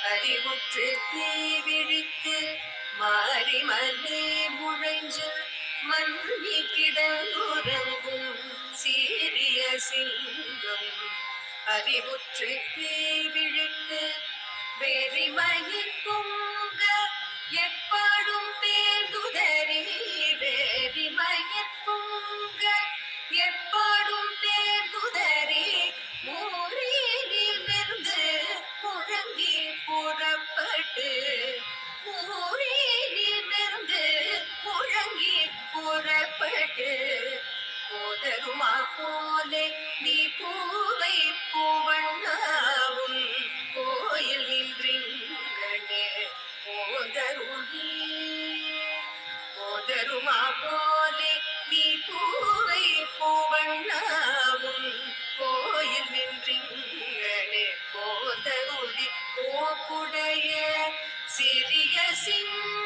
அறிவுற்று தீவிழித்து மாறிமலை முழைஞ்சு மன்னி கிடந்துறங்கும் சீரிய சிங்கம். அறிவுற்று தீவிழித்து வெறிமயிர் பொங்க எப்பாடும் தேர்ந்துதறி வெறிமயிர் பொங்க எப்பாடும் தேர்ந்துதறி மூரீனிலிருந்து முழங்கி புறப்பட்டு மூரீனிலிருந்து முழங்கி புறப்பட்டு போதருமா போலே நீ பூவை பூவண்ணாவும் கோயில் நின்றிங்கனே போதருளி போதருமா போலே நீ பூவை பூவண்ணாவும் கோயில் நின்றிங்கனே போதருளி கோப்புடைய சிறிய சிங்க